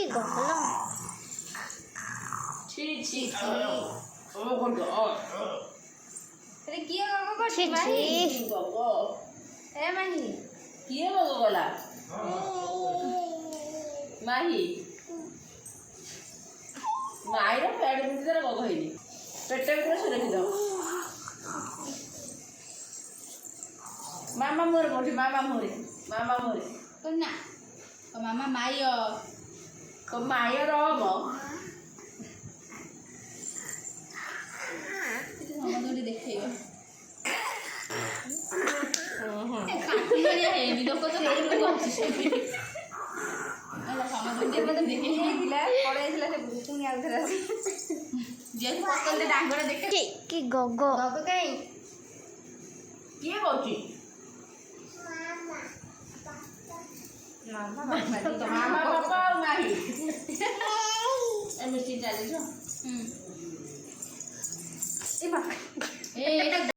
গলা ছি ছি ও গড আরে কি গগো করছিস মাহি গগো এ মাহি কি গগো গলা মাহি মায়ের পেট ভিতরে গগো হয়নি পেটটা ভিতরে সরে দাও মামা মরে বলছি মামা মরে কোন না ও মামা মাইও মায়ের রম itu sama tuh di deh ya kakinya dia ya video ko to dulu bocce ala sama tuh dia mata দেখে গিলা পরে ছিল সে তুমি আর ধরে যে পছন্দে ডাক করে দেখে কি গগো গগো কাই কি বলছি মামা মামা বাবা নাই আমি চিন্তা দিছো এটা